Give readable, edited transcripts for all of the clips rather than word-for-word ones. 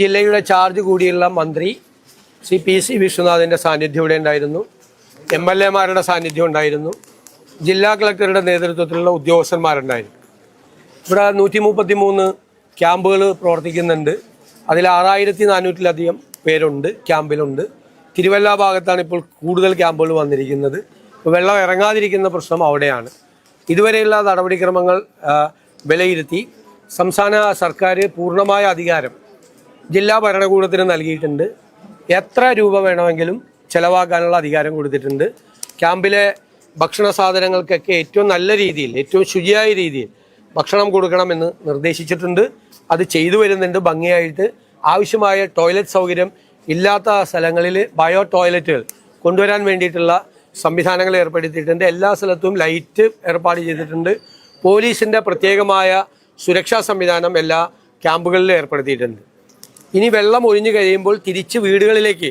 ജില്ലയുടെ ചാർജ് കൂടിയുള്ള മന്ത്രി ശ്രീ PC വിശ്വനാഥിൻ്റെ സാന്നിധ്യം ഇവിടെ ഉണ്ടായിരുന്നു. MLA-മാരുടെ സാന്നിധ്യം ഉണ്ടായിരുന്നു. ജില്ലാ കളക്ടറുടെ നേതൃത്വത്തിലുള്ള ഉദ്യോഗസ്ഥന്മാരുണ്ടായിരുന്നു. ഇവിടെ 133 ക്യാമ്പുകൾ പ്രവർത്തിക്കുന്നുണ്ട്. അതിൽ 6400-ലധികം പേരുണ്ട് ക്യാമ്പിലുണ്ട്. തിരുവല്ല ഭാഗത്താണ് ഇപ്പോൾ കൂടുതൽ ക്യാമ്പുകൾ വന്നിരിക്കുന്നത്. വെള്ളം ഇറങ്ങാതിരിക്കുന്ന പ്രശ്നം അവിടെയാണ്. ഇതുവരെയുള്ള നടപടിക്രമങ്ങൾ വിലയിരുത്തി സംസ്ഥാന സർക്കാർ പൂർണ്ണമായ അധികാരം ജില്ലാ ഭരണകൂടത്തിന് നൽകിയിട്ടുണ്ട്. എത്ര രൂപ വേണമെങ്കിലും ചെലവാക്കാനുള്ള അധികാരം കൊടുത്തിട്ടുണ്ട്. ക്യാമ്പിലെ ഭക്ഷണ സാധനങ്ങൾക്കൊക്കെ ഏറ്റവും നല്ല രീതിയിൽ, ഏറ്റവും ശുചിയായ രീതിയിൽ ഭക്ഷണം കൊടുക്കണമെന്ന് നിർദ്ദേശിച്ചിട്ടുണ്ട്. അത് ചെയ്തു വരുന്നുണ്ട് ഭംഗിയായിട്ട്. ആവശ്യമായ ടോയ്ലറ്റ് സൗകര്യം ഇല്ലാത്ത സ്ഥലങ്ങളിൽ ബയോ ടോയ്ലറ്റുകൾ കൊണ്ടുവരാൻ വേണ്ടിയിട്ടുള്ള സംവിധാനങ്ങൾ ഏർപ്പെടുത്തിയിട്ടുണ്ട്. എല്ലാ സ്ഥലത്തും ലൈറ്റ് ഏർപ്പാട് ചെയ്തിട്ടുണ്ട്. പോലീസിൻ്റെ പ്രത്യേകമായ സുരക്ഷാ സംവിധാനം എല്ലാ ക്യാമ്പുകളിലും ഏർപ്പെടുത്തിയിട്ടുണ്ട്. ഇനി വെള്ളം ഒഴിഞ്ഞു കഴിയുമ്പോൾ തിരിച്ച് വീടുകളിലേക്ക്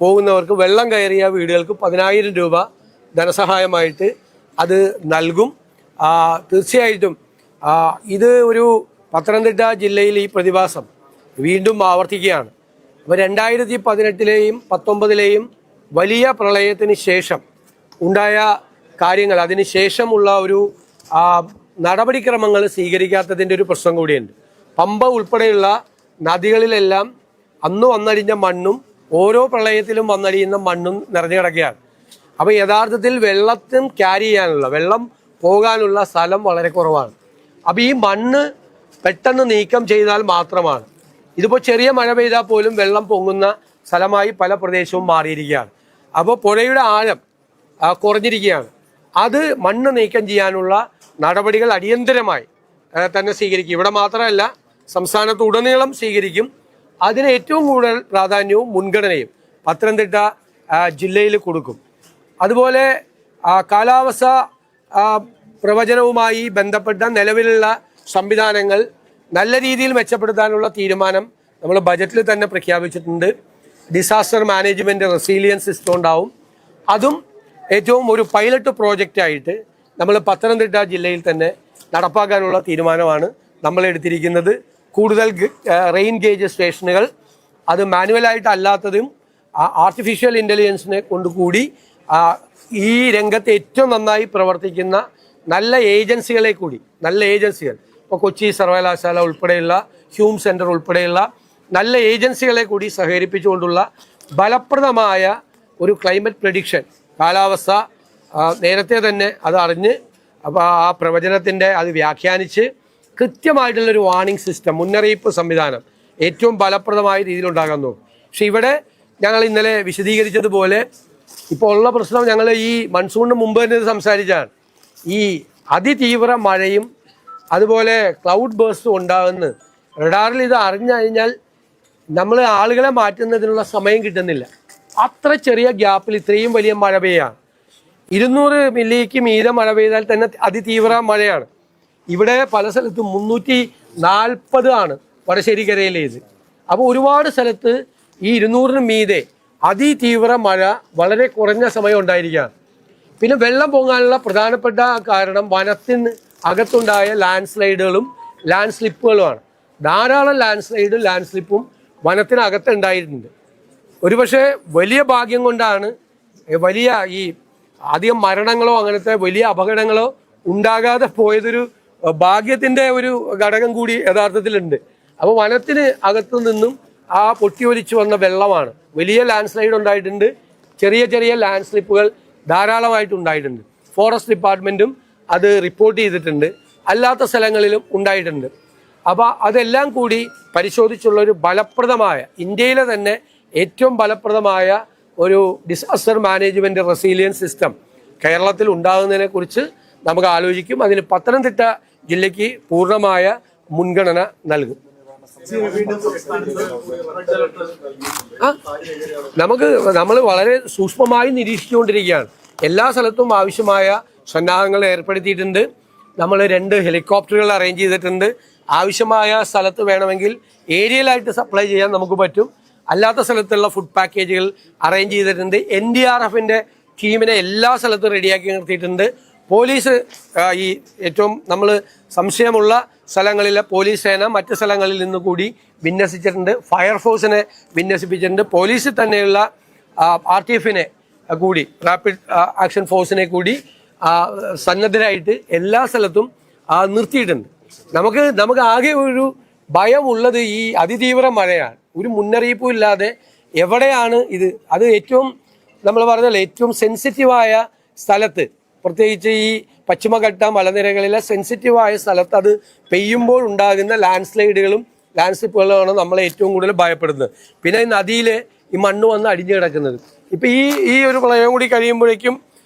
പോകുന്നവർക്ക് വെള്ളം കയറിയ വീടുകൾക്ക് 10,000 രൂപ ധനസഹായമായിട്ട് അത് നൽകും. തീർച്ചയായിട്ടും ഇത് ഒരു പത്തനംതിട്ട ജില്ലയിൽ ഈ പ്രതിഭാസം വീണ്ടും ആവർത്തിക്കുകയാണ്. അപ്പോൾ 2018-ലെയും 19-ലെയും വലിയ പ്രളയത്തിന് ശേഷം ഉണ്ടായ കാര്യങ്ങൾ, അതിന് ശേഷമുള്ള ഒരു നടപടിക്രമങ്ങൾ സ്വീകരിക്കാത്തതിൻ്റെ ഒരു പ്രശ്നം കൂടിയുണ്ട്. പമ്പ ഉൾപ്പെടെയുള്ള നദികളിലെല്ലാം അന്ന് വന്നടിഞ്ഞ മണ്ണും ഓരോ പ്രളയത്തിലും വന്നടിയുന്ന മണ്ണും നിറഞ്ഞു കിടക്കുകയാണ്. അപ്പോൾ യഥാർത്ഥത്തിൽ വെള്ളത്തിന് ക്യാരി ചെയ്യാനുള്ള, വെള്ളം പോകാനുള്ള സ്ഥലം വളരെ കുറവാണ്. അപ്പോൾ ഈ മണ്ണ് പെട്ടെന്ന് നീക്കം ചെയ്താൽ മാത്രമാണ്. ഇതിപ്പോൾ ചെറിയ മഴ പെയ്താൽ പോലും വെള്ളം പൊങ്ങുന്ന സ്ഥലമായി പല പ്രദേശവും മാറിയിരിക്കുകയാണ്. അപ്പോൾ പുഴയുടെ ആഴം കുറഞ്ഞിരിക്കുകയാണ്. അത് മണ്ണ് നീക്കം ചെയ്യാനുള്ള നടപടികൾ അടിയന്തരമായി തന്നെ സ്വീകരിക്കും. ഇവിടെ മാത്രമല്ല, സംസ്ഥാനത്ത് ഉടനീളം സ്വീകരിക്കും. അതിന് ഏറ്റവും കൂടുതൽ പ്രാധാന്യവും മുൻഗണനയും പത്തനംതിട്ട ജില്ലയിൽ കൊടുക്കും. അതുപോലെ കാലാവസ്ഥ പ്രവചനവുമായി ബന്ധപ്പെട്ട നിലവിലുള്ള സംവിധാനങ്ങൾ നല്ല രീതിയിൽ മെച്ചപ്പെടുത്താനുള്ള തീരുമാനം നമ്മൾ ബജറ്റിൽ തന്നെ പ്രഖ്യാപിച്ചിട്ടുണ്ട്. ഡിസാസ്റ്റർ മാനേജ്മെൻറ്റ് റെസീലിയൻസ് സിസ്റ്റം ഉണ്ടാവും. അതും ഏറ്റവും ഒരു പൈലറ്റ് പ്രോജക്റ്റായിട്ട് നമ്മൾ പത്തനംതിട്ട ജില്ലയിൽ തന്നെ നടപ്പാക്കാനുള്ള തീരുമാനമാണ് നമ്മൾ എടുത്തിരിക്കുന്നത്. കൂടുതൽ റെയിൻ ഗേജ് സ്റ്റേഷനുകൾ, അത് മാനുവലായിട്ട് അല്ലാത്തതും ആർട്ടിഫിഷ്യൽ ഇൻ്റലിജൻസിനെ കൊണ്ടുകൂടി ഈ രംഗത്ത് ഏറ്റവും നന്നായി പ്രവർത്തിക്കുന്ന നല്ല ഏജൻസികളെ കൂടി, നല്ല ഏജൻസികൾ, ഇപ്പോൾ കൊച്ചി സർവകലാശാല ഉൾപ്പെടെയുള്ള ഹ്യൂം സെൻറ്റർ ഉൾപ്പെടെയുള്ള നല്ല ഏജൻസികളെ കൂടി സഹകരിപ്പിച്ചുകൊണ്ടുള്ള ഫലപ്രദമായ ഒരു ക്ലൈമറ്റ് പ്രഡിക്ഷൻ, കാലാവസ്ഥ നേരത്തെ തന്നെ അത് അറിഞ്ഞ് അപ്പോൾ ആ പ്രവചനത്തിൻ്റെ അത് വ്യാഖ്യാനിച്ച് കൃത്യമായിട്ടുള്ളൊരു വാർണിംഗ് സിസ്റ്റം, മുന്നറിയിപ്പ് സംവിധാനം ഏറ്റവും ഫലപ്രദമായ രീതിയിലുണ്ടാകാൻ നോക്കും. പക്ഷെ ഇവിടെ ഞങ്ങൾ ഇന്നലെ വിശദീകരിച്ചതുപോലെ ഇപ്പോൾ ഉള്ള പ്രശ്നം, ഞങ്ങൾ ഈ മൺസൂണിന് മുമ്പ് തന്നെ സംസാരിച്ചാണ്. ഈ അതിതീവ്ര മഴയും അതുപോലെ ക്ലൗഡ് ബേഴ്സും ഉണ്ടാകുന്ന റഡാറിൽ ഇത് അറിഞ്ഞു കഴിഞ്ഞാൽ നമ്മൾ ആളുകളെ മാറ്റുന്നതിനുള്ള സമയം കിട്ടുന്നില്ല. അത്ര ചെറിയ ഗ്യാപ്പിൽ ഇത്രയും വലിയ മഴ പെയ്യാണ്. 200 മില്ലിക്ക് മീതെ മഴ പെയ്താൽ തന്നെ അതിതീവ്ര മഴയാണ്. ഇവിടെ പല സ്ഥലത്തും 340 ആണ് വടശ്ശേരിക്കരയിലേത്. അപ്പോൾ ഒരുപാട് സ്ഥലത്ത് ഈ 200-ന് മീതെ അതിതീവ്ര മഴ വളരെ കുറഞ്ഞ സമയം ഉണ്ടായിരിക്കുകയാണ്. പിന്നെ വെള്ളം പൊങ്ങാനുള്ള പ്രധാനപ്പെട്ട കാരണം വനത്തിന് അകത്തുണ്ടായ ലാൻഡ് സ്ലൈഡുകളും ലാൻഡ് സ്ലിപ്പുകളുമാണ്. ധാരാളം ലാൻഡ് സ്ലൈഡും ലാൻഡ് സ്ലിപ്പും വനത്തിനകത്ത് ഉണ്ടായിട്ടുണ്ട്. ഒരുപക്ഷെ വലിയ ഭാഗ്യം കൊണ്ടാണ് വലിയ ഈ അധികം മരണങ്ങളോ അങ്ങനത്തെ വലിയ അപകടങ്ങളോ ഉണ്ടാകാതെ പോയതൊരു ഭാഗ്യത്തിൻ്റെ ഒരു ഘടകം കൂടി യഥാർത്ഥത്തിലുണ്ട്. അപ്പോൾ വനത്തിന് അകത്തു നിന്നും ആ പൊട്ടിയൊലിച്ചു വന്ന വെള്ളമാണ്. വലിയ ലാൻഡ് സ്ലൈഡ് ഉണ്ടായിട്ടുണ്ട്, ചെറിയ ചെറിയ ലാൻഡ് സ്ലിപ്പുകൾ ധാരാളമായിട്ടുണ്ടായിട്ടുണ്ട്. ഫോറസ്റ്റ് ഡിപ്പാർട്ട്മെൻറ്റും അത് റിപ്പോർട്ട് ചെയ്തിട്ടുണ്ട്, അല്ലാത്ത സ്ഥലങ്ങളിലും ഉണ്ടായിട്ടുണ്ട്. അപ്പോൾ അതെല്ലാം കൂടി പരിശോധിച്ചുള്ളൊരു ഫലപ്രദമായ, ഇന്ത്യയിലെ തന്നെ ഏറ്റവും ഫലപ്രദമായ ഒരു ഡിസാസ്റ്റർ മാനേജ്മെൻറ്റ് റെസീലിയൻസ് സിസ്റ്റം കേരളത്തിൽ ഉണ്ടാകുന്നതിനെക്കുറിച്ച് നമുക്ക് ആലോചിക്കും. അതിന് പത്തനംതിട്ട ജില്ലയ്ക്ക് പൂർണ്ണമായ മുൻഗണന നൽകും. നമ്മൾ വളരെ സൂക്ഷ്മമായി നിരീക്ഷിച്ചുകൊണ്ടിരിക്കുകയാണ്. എല്ലാ സ്ഥലത്തും ആവശ്യമായ സന്നാഹങ്ങൾ ഏർപ്പെടുത്തിയിട്ടുണ്ട്. നമ്മൾ 2 ഹെലികോപ്റ്ററുകൾ അറേഞ്ച് ചെയ്തിട്ടുണ്ട്. ആവശ്യമായ സ്ഥലത്ത് വേണമെങ്കിൽ ഏരിയലായിട്ട് സപ്ലൈ ചെയ്യാൻ നമുക്ക് പറ്റും. അല്ലാത്ത സ്ഥലത്തുള്ള ഫുഡ് പാക്കേജുകൾ അറേഞ്ച് ചെയ്തിട്ടുണ്ട്. NDRFൻ്റെ ടീമിനെ എല്ലാ സ്ഥലത്തും റെഡിയാക്കി നിർത്തിയിട്ടുണ്ട്. പോലീസ് ഈ ഏറ്റവും നമ്മൾ സംശയമുള്ള സ്ഥലങ്ങളിലെ പോലീസ് സേന മറ്റ് സ്ഥലങ്ങളിൽ നിന്ന് കൂടി വിന്യസിച്ചിട്ടുണ്ട്. ഫയർഫോഴ്സിനെ വിന്യസിപ്പിച്ചിട്ടുണ്ട്. പോലീസിൽ തന്നെയുള്ള RTFനെ കൂടി, റാപ്പിഡ് ആക്ഷൻ ഫോഴ്സിനെ കൂടി സന്നദ്ധരായിട്ട് എല്ലാ സ്ഥലത്തും നിർത്തിയിട്ടുണ്ട്. നമുക്ക് ആകെ ഒരു ഭയമുള്ളത് ഈ അതിതീവ്ര മഴയാണ്. ഒരു മുന്നറിയിപ്പും ഇല്ലാതെ എവിടെയാണ് ഇത്, അത് ഏറ്റവും നമ്മൾ പറഞ്ഞല്ലോ ഏറ്റവും സെൻസിറ്റീവായ സ്ഥലത്ത്, പ്രത്യേകിച്ച് ഈ പശ്ചിമഘട്ട മലനിരകളിലെ സെൻസിറ്റീവായ സ്ഥലത്ത് അത് പെയ്യുമ്പോൾ ഉണ്ടാകുന്ന ലാൻഡ് സ്ലിപ്പുകളുമാണ് നമ്മളെ ഏറ്റവും കൂടുതൽ ഭയപ്പെടുന്നത്. പിന്നെ ഈ നദിയിൽ ഈ മണ്ണ് വന്ന് അടിഞ്ഞു കിടക്കുന്നത്. ഇപ്പം ഈ ഒരു പ്രളയം കൂടി കഴിയുമ്പോഴേക്കും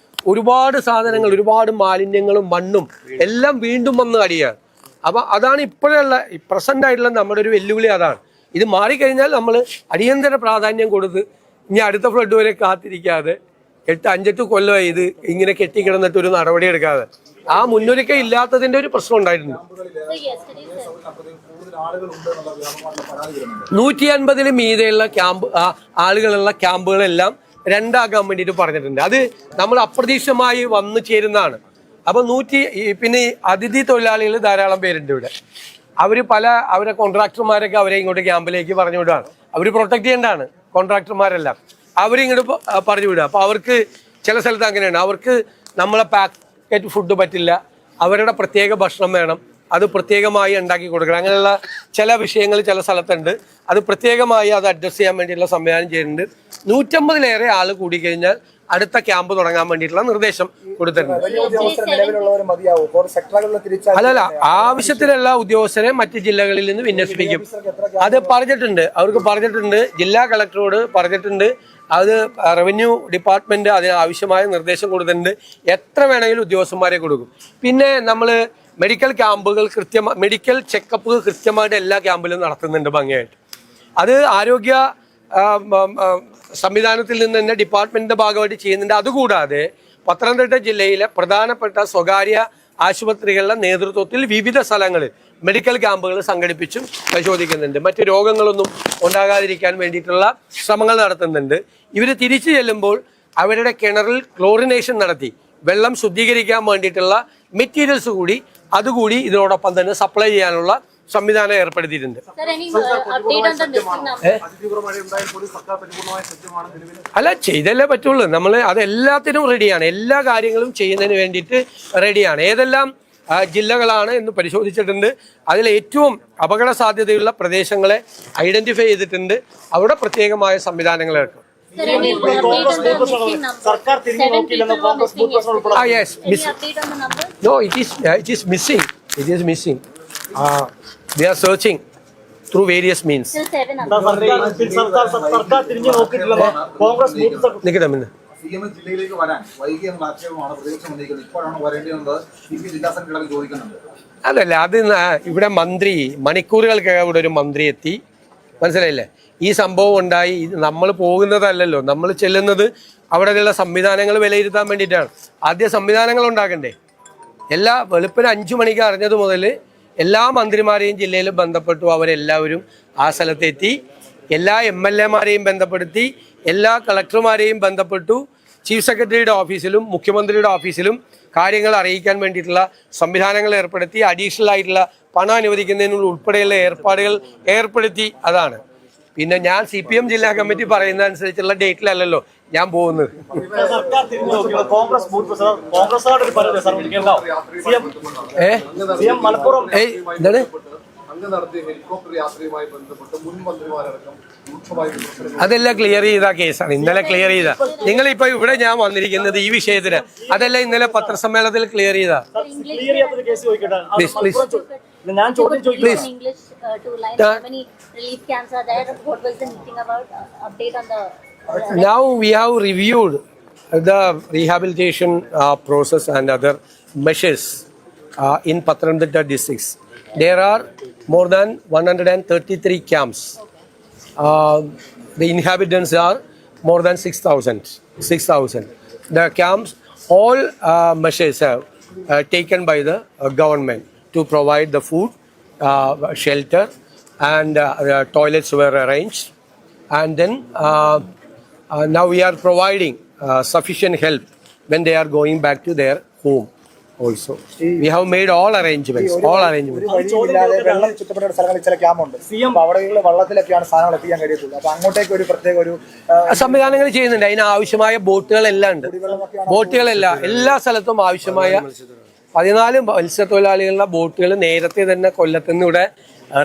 ഒരുപാട് സാധനങ്ങൾ, ഒരുപാട് മാലിന്യങ്ങളും മണ്ണും എല്ലാം വീണ്ടും വന്ന് അടിയാണ്. അപ്പം അതാണ് ഇപ്പോഴുള്ള പ്രസന്റ് ആയിട്ടുള്ള നമ്മുടെ ഒരു വെല്ലുവിളി. അതാണ് ഇത് മാറിക്കഴിഞ്ഞാൽ നമ്മൾ അടിയന്തര പ്രാധാന്യം കൊടുത്ത് ഇനി അടുത്ത ഫ്ലഡ് വരെ കാത്തിരിക്കാതെ 5-8 കൊല്ലമായി ഇത് ഇങ്ങനെ കെട്ടിക്കിടന്നിട്ട് ഒരു നടപടി എടുക്കാതെ ആ മുന്നൊരുക്കം ഇല്ലാത്തതിന്റെ ഒരു പ്രശ്നം ഉണ്ടായിട്ടുണ്ട്. 150-ൽ മീതെയുള്ള ആളുകളുള്ള ക്യാമ്പുകളെല്ലാം രണ്ടാക്കാൻ വേണ്ടിയിട്ട് പറഞ്ഞിട്ടുണ്ട്. അത് നമ്മൾ അപ്രതീക്ഷിതമായി വന്നു ചേരുന്നതാണ്. അപ്പൊ പിന്നെ അതിഥി തൊഴിലാളികൾ ധാരാളം പേരുണ്ട് ഇവിടെ. അവരെ കോൺട്രാക്ടർമാരൊക്കെ അവരെ ഇങ്ങോട്ട് ക്യാമ്പിലേക്ക് പറഞ്ഞു വിടുകയാണ്. അവർ പ്രൊട്ടക്ട് ചെയ്യേണ്ടതാണ് കോൺട്രാക്ടർമാരെല്ലാം. അവരിങ്ങോട്ട് പറഞ്ഞു വിടുക. അപ്പോൾ അവർക്ക് ചില സ്ഥലത്ത് അങ്ങനെയാണ്, അവർക്ക് നമ്മളെ പാക്കറ്റ് ഫുഡ് പറ്റില്ല, അവരുടെ പ്രത്യേക ഭക്ഷണം വേണം, അത് പ്രത്യേകമായി ഉണ്ടാക്കി കൊടുക്കണം. അങ്ങനെയുള്ള ചില വിഷയങ്ങൾ ചില സ്ഥലത്തുണ്ട്. അത് പ്രത്യേകമായി അത് അഡ്രസ്സ് ചെയ്യാൻ വേണ്ടിയിട്ടുള്ള സംവിധാനം ചെയ്യുന്നുണ്ട്. 150-ലേറെ ആൾ കൂടിക്കഴിഞ്ഞാൽ അടുത്ത ക്യാമ്പ് തുടങ്ങാൻ വേണ്ടിയിട്ടുള്ള നിർദ്ദേശം കൊടുത്തിട്ടുണ്ട്. അല്ലല്ല, ആവശ്യത്തിലുള്ള ഉദ്യോഗസ്ഥരെ മറ്റ് ജില്ലകളിൽ നിന്ന് വിന്യസിപ്പിക്കും. അത് പറഞ്ഞിട്ടുണ്ട്, അവർക്ക് പറഞ്ഞിട്ടുണ്ട്, ജില്ലാ കളക്ടറോട് പറഞ്ഞിട്ടുണ്ട്. അത് റവന്യൂ ഡിപ്പാർട്ട്മെന്റ് അതിന് ആവശ്യമായ നിർദ്ദേശം കൊടുത്തിട്ടുണ്ട്. എത്ര വേണമെങ്കിലും ഉദ്യോഗസ്ഥന്മാരെ കൊടുക്കും. പിന്നെ നമ്മൾ മെഡിക്കൽ ക്യാമ്പുകൾ മെഡിക്കൽ ചെക്കപ്പ് കൃത്യമായിട്ട് എല്ലാ ക്യാമ്പിലും നടത്തുന്നുണ്ട് ഭംഗിയായിട്ട്. അത് ആരോഗ്യ സംവിധാനത്തിൽ നിന്ന് തന്നെ ഡിപ്പാർട്ട്മെന്റിന്റെ ഭാഗമായിട്ട് ചെയ്യുന്നുണ്ട്. അതുകൂടാതെ പത്തനംതിട്ട ജില്ലയിലെ പ്രധാനപ്പെട്ട സ്വകാര്യ ആശുപത്രികളുടെ നേതൃത്വത്തിൽ വിവിധ സ്ഥലങ്ങളിൽ മെഡിക്കൽ ക്യാമ്പുകൾ സംഘടിപ്പിച്ചും പരിശോധിക്കുന്നുണ്ട്. മറ്റ് രോഗങ്ങളൊന്നും ഉണ്ടാകാതിരിക്കാൻ വേണ്ടിയിട്ടുള്ള ശ്രമങ്ങൾ നടത്തുന്നുണ്ട്. ഇവർ തിരിച്ചു ചെല്ലുമ്പോൾ അവരുടെ കിണറിൽ ക്ലോറിനേഷൻ നടത്തി വെള്ളം ശുദ്ധീകരിക്കാൻ വേണ്ടിയിട്ടുള്ള മെറ്റീരിയൽസ് അതുകൂടി ഇതിനോടൊപ്പം തന്നെ സപ്ലൈ ചെയ്യാനുള്ള സംവിധാനം ഏർപ്പെടുത്തിയിട്ടുണ്ട്. അല്ല, ചെയ്തല്ലേ പറ്റുള്ളൂ. നമ്മൾ അതെല്ലാത്തിനും റെഡിയാണ്. എല്ലാ കാര്യങ്ങളും ചെയ്യുന്നതിന് വേണ്ടിയിട്ട് റെഡിയാണ്. ഏതെല്ലാം ജില്ലകളാണ് എന്ന് പരിശോധിച്ചിട്ടുണ്ട്. അതിൽ ഏറ്റവും അപകട സാധ്യതയുള്ള പ്രദേശങ്ങളെ ഐഡന്റിഫൈ ചെയ്തിട്ടുണ്ട്. അവിടെ പ്രത്യേകമായ സംവിധാനങ്ങൾ ഏർപ്പെടും. No, it is missing. We are searching through various means. ജില്ലയിലേക്ക് വരാൻ വൈകിയെന്നുള്ള ആക്ഷേപമാണ് പ്രതിപക്ഷം ഉന്നയിക്കുന്നത്. ഇപ്പോഴാണ് വരേണ്ടത് ജില്ലാ സംഘടന ചോദിക്കുന്നുണ്ട്. അതല്ല, അത് ഇവിടെ മന്ത്രി മണിക്കൂറുകൾക്കകം ഇവിടെ ഒരു മന്ത്രി എത്തി, മനസ്സിലായില്ലേ? ഈ സംഭവം ഉണ്ടായി. നമ്മൾ പോകുന്നതല്ലല്ലോ, നമ്മൾ ചെല്ലുന്നത് അവിടെയുള്ള സംവിധാനങ്ങൾ വിലയിരുത്താൻ വേണ്ടിയിട്ടാണ്. ആദ്യം സംവിധാനങ്ങൾ ഉണ്ടാക്കണ്ടേ? വെളുപ്പിന് 5 മണിക്ക് അറിഞ്ഞത് മുതൽ എല്ലാ മന്ത്രിമാരെയും ജില്ലയിൽ ബന്ധപ്പെട്ടു. അവരെല്ലാവരും ആ സ്ഥലത്തെത്തി. എല്ലാ MLA-മാരെയും ബന്ധപ്പെടുത്തി, എല്ലാ കളക്ടർമാരെയും ബന്ധപ്പെട്ടു. ചീഫ് സെക്രട്ടറിയുടെ ഓഫീസിലും മുഖ്യമന്ത്രിയുടെ ഓഫീസിലും കാര്യങ്ങൾ അറിയിക്കാൻ വേണ്ടിയിട്ടുള്ള സംവിധാനങ്ങൾ ഏർപ്പെടുത്തി. അഡീഷണൽ ആയിട്ടുള്ള പണം അനുവദിക്കുന്നതിനുള്ള ഉൾപ്പെടെയുള്ള ഏർപ്പാടുകൾ ഏർപ്പെടുത്തി. അതാണ്. പിന്നെ ഞാൻ CPM ജില്ലാ കമ്മിറ്റി പറയുന്ന അനുസരിച്ചുള്ള ഡേറ്റിലല്ലല്ലോ ഞാൻ പോകുന്നത്. എന്താണ് അതെല്ലാം ക്ലിയർ ചെയ്ത കേസാണ്. ഇന്നലെ ക്ലിയർ ചെയ്ത. നിങ്ങളിപ്പോ ഇവിടെ ഞാൻ വന്നിരിക്കുന്നത് ഈ വിഷയത്തിന്. അതെല്ലാം ഇന്നലെ പത്രസമ്മേളനത്തിൽ ക്ലിയർ ചെയ്ത. Now we have reviewed the rehabilitation process and other measures in Pathanamthitta districts. There are more than 133 camps. The inhabitants are more than 6,000. The camps, all measures are taken by the government to provide the food, shelter, and toilets were arranged. And then now we are providing sufficient help when they are going back to their home. also. We have made all arrangements. വെള്ളം ചുറ്റപ്പെട്ട സ്ഥലങ്ങളിൽ ചില ക്യാമ്പുണ്ട്. അപ്പൊ അവിടെയുള്ള വെള്ളത്തിലൊക്കെയാണ് സാധനങ്ങൾ എത്തിക്കാൻ കഴിയത്തുള്ളൂ. അപ്പൊ അങ്ങോട്ടേക്ക് ഒരു പ്രത്യേക ഒരു സംവിധാനങ്ങൾ ചെയ്യുന്നുണ്ട്. അതിന് ആവശ്യമായ ബോട്ടുകളെല്ലാം ഉണ്ട്. ബോട്ടുകളെല്ലാം എല്ലാ സ്ഥലത്തും ആവശ്യമായ 14 മത്സ്യത്തൊഴിലാളികളുടെ ബോട്ടുകൾ നേരത്തെ തന്നെ കൊല്ലത്തുനിന്ന് ഇവിടെ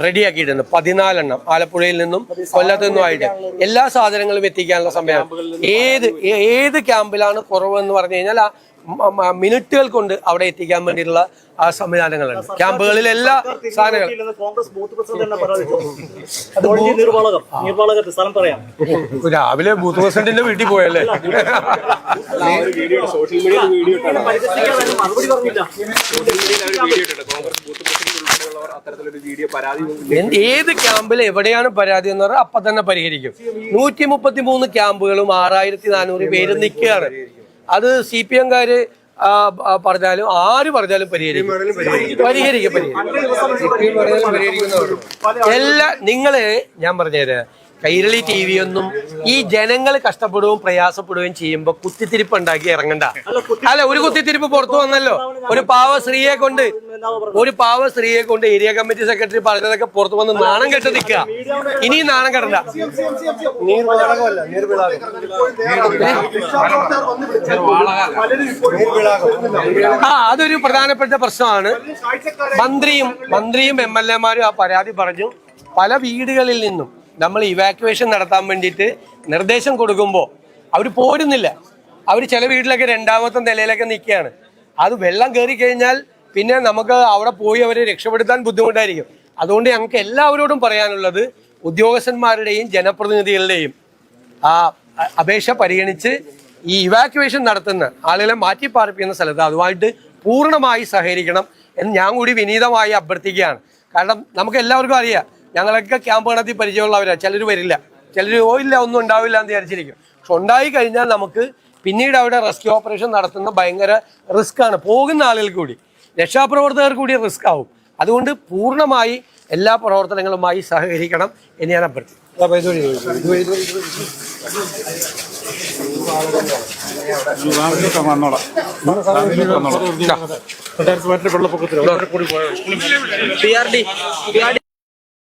റെഡിയാക്കിയിട്ടുണ്ട്. 14 എണ്ണം ആലപ്പുഴയിൽ നിന്നും കൊല്ലത്തു നിന്നുമായിട്ട് എല്ലാ സാധനങ്ങളും എത്തിക്കാനുള്ള സമയം. ഏത് ക്യാമ്പിലാണ് കുറവെന്ന് പറഞ്ഞു കഴിഞ്ഞാൽ മിനിറ്റുകൾ കൊണ്ട് അവിടെ എത്തിക്കാൻ വേണ്ടിയിട്ടുള്ള ആ സംവിധാനങ്ങളുണ്ട്. ക്യാമ്പുകളിൽ എല്ലാ സാധനങ്ങളും രാവിലെ ബൂത്ത് പ്രസിഡന്റിന്റെ വീട്ടിൽ പോയല്ലേ. ഏത് ക്യാമ്പിൽ എവിടെയാണ് പരാതി എന്ന് പറഞ്ഞാൽ അപ്പൊ തന്നെ പരിഹരിക്കും. 133 ക്യാമ്പുകളും 6400 പേര് നിൽക്കുകയാണ്. അത് CPM-കാര് പറഞ്ഞാലും ആര് പറഞ്ഞാലും പരിഹരിക്കും. എല്ലാ ഞാൻ പറഞ്ഞുതരാം, കൈരളി TV ഒന്നും ഈ ജനങ്ങൾ കഷ്ടപ്പെടുകയും പ്രയാസപ്പെടുകയും ചെയ്യുമ്പോ കുത്തിത്തിരിപ്പ് ഉണ്ടാക്കി ഇറങ്ങണ്ട. അല്ല, ഒരു കുത്തിത്തിരിപ്പ് പുറത്തു വന്നല്ലോ. ഒരു പാവ സ്ത്രീയെ കൊണ്ട് ഏരിയ കമ്മിറ്റി സെക്രട്ടറി പറഞ്ഞതൊക്കെ പുറത്തു വന്ന് നാണം കെട്ട് നിൽക്കുക. ഇനിയും നാണം കെട്ടണ്ട. അതൊരു പ്രധാനപ്പെട്ട പ്രശ്നമാണ്. മന്ത്രിയും MLA-മാരും ആ പരാതി പറഞ്ഞു. പല വീടുകളിൽ നിന്നും നമ്മൾ ഇവാക്യുവേഷൻ നടത്താൻ വേണ്ടിയിട്ട് നിർദ്ദേശം കൊടുക്കുമ്പോൾ അവർ പോരുന്നില്ല. അവർ ചില വീട്ടിലൊക്കെ 2ാമത്തെ നിലയിലൊക്കെ നിൽക്കുകയാണ്. അത് വെള്ളം കയറി കഴിഞ്ഞാൽ പിന്നെ നമുക്ക് അവിടെ പോയി അവരെ രക്ഷപ്പെടുത്താൻ ബുദ്ധിമുട്ടായിരിക്കും. അതുകൊണ്ട് ഞങ്ങൾക്ക് എല്ലാവരോടും പറയാനുള്ളത്, ഉദ്യോഗസ്ഥന്മാരുടെയും ജനപ്രതിനിധികളുടെയും ആ അപേക്ഷ പരിഗണിച്ച് ഈ ഇവാക്യുവേഷൻ നടത്തുന്ന ആളുകളെ മാറ്റിപ്പാർപ്പിക്കുന്ന സ്ഥലത്ത് അതുമായിട്ട് പൂർണ്ണമായി സഹകരിക്കണം എന്ന് ഞാൻ കൂടി വിനീതമായി അഭ്യർത്ഥിക്കുകയാണ്. കാരണം നമുക്ക് എല്ലാവർക്കും അറിയാം, ഞങ്ങളൊക്കെ ക്യാമ്പ് നടത്തി പരിചയമുള്ളവരാണ്. ചിലർ വരില്ല, ചിലർ ഒന്നും ഉണ്ടാവില്ല എന്ന് വിചാരിച്ചിരിക്കും. പക്ഷെ ഉണ്ടായി കഴിഞ്ഞാൽ നമുക്ക് പിന്നീട് അവിടെ റെസ്ക്യൂ ഓപ്പറേഷൻ നടത്തുന്ന ഭയങ്കര റിസ്ക് ആണ്. പോകുന്ന ആളുകൾക്ക് കൂടി, രക്ഷാപ്രവർത്തകർക്ക് കൂടി റിസ്ക് ആവും. അതുകൊണ്ട് പൂർണ്ണമായി എല്ലാ പ്രവർത്തനങ്ങളുമായി സഹകരിക്കണം എന്ന് ഞാൻ അഭ്യർത്ഥിക്കുന്നു. വെള്ളപ്പൊക്കത്തിൽ